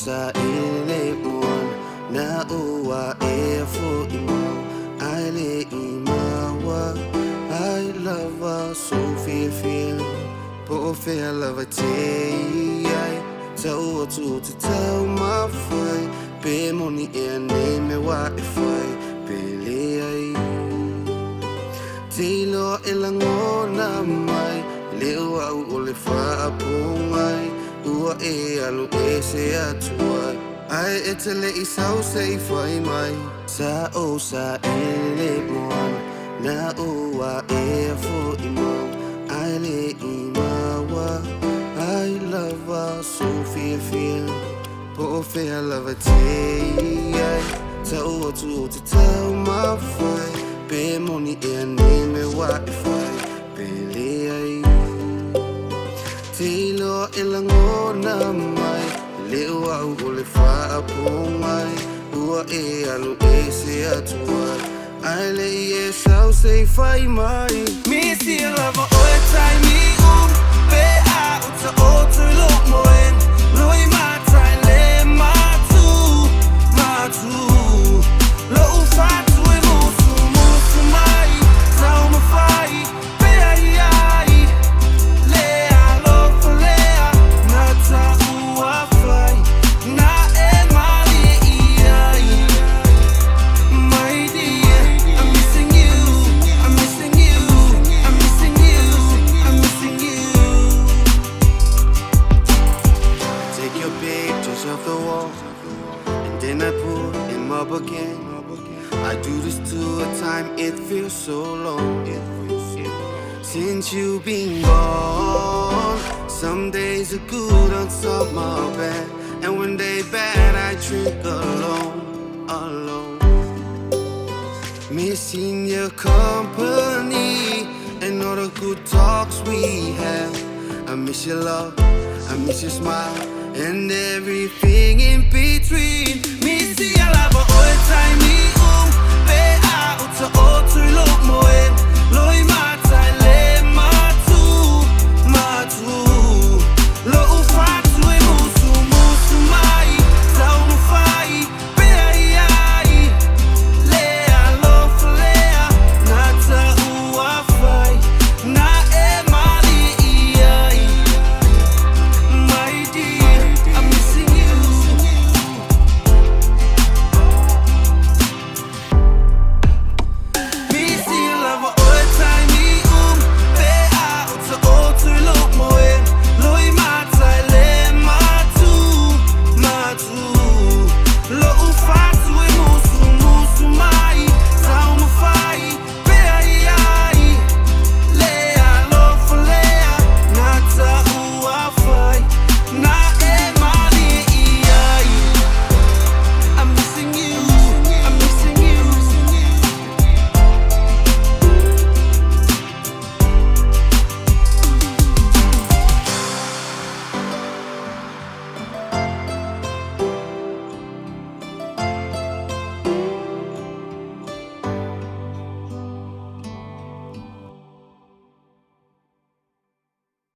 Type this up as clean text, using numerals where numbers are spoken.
sa ile mon na uwa e fu imam I le imawa I love her so feel po feel love a tay tell to tell my fight be money and name me what if I Pele Tilo elangona mai lewa ule fa pungai ua e alu e se atua ai etele isau se fai mai sa o sa ele mon na ua e fu imam ai le imawa I love her so feel po feel love a tay tell to tell my fight be money and name me what if I Pele Tilo elangona mai lewa ule fa pungai ua e alu e se atua ai le e sau se fai mai Misia lava o e tai mi be a uta o tu lo moen loi ma trai le ma tu lo fa tu e musu mai sau ma fai be ai le a lo fle na ta ua fai na e mali ai my dear I'm missing you I'm missing you I'm missing you I'm missing you take your pictures off the wall and then I put him up again I do this to a time it feels so long since you've been gone some days are good on top my bed and when they bad I drink alone missing your company and all the good talks we have I miss your love I miss your smile and everything in between Misia lava all the time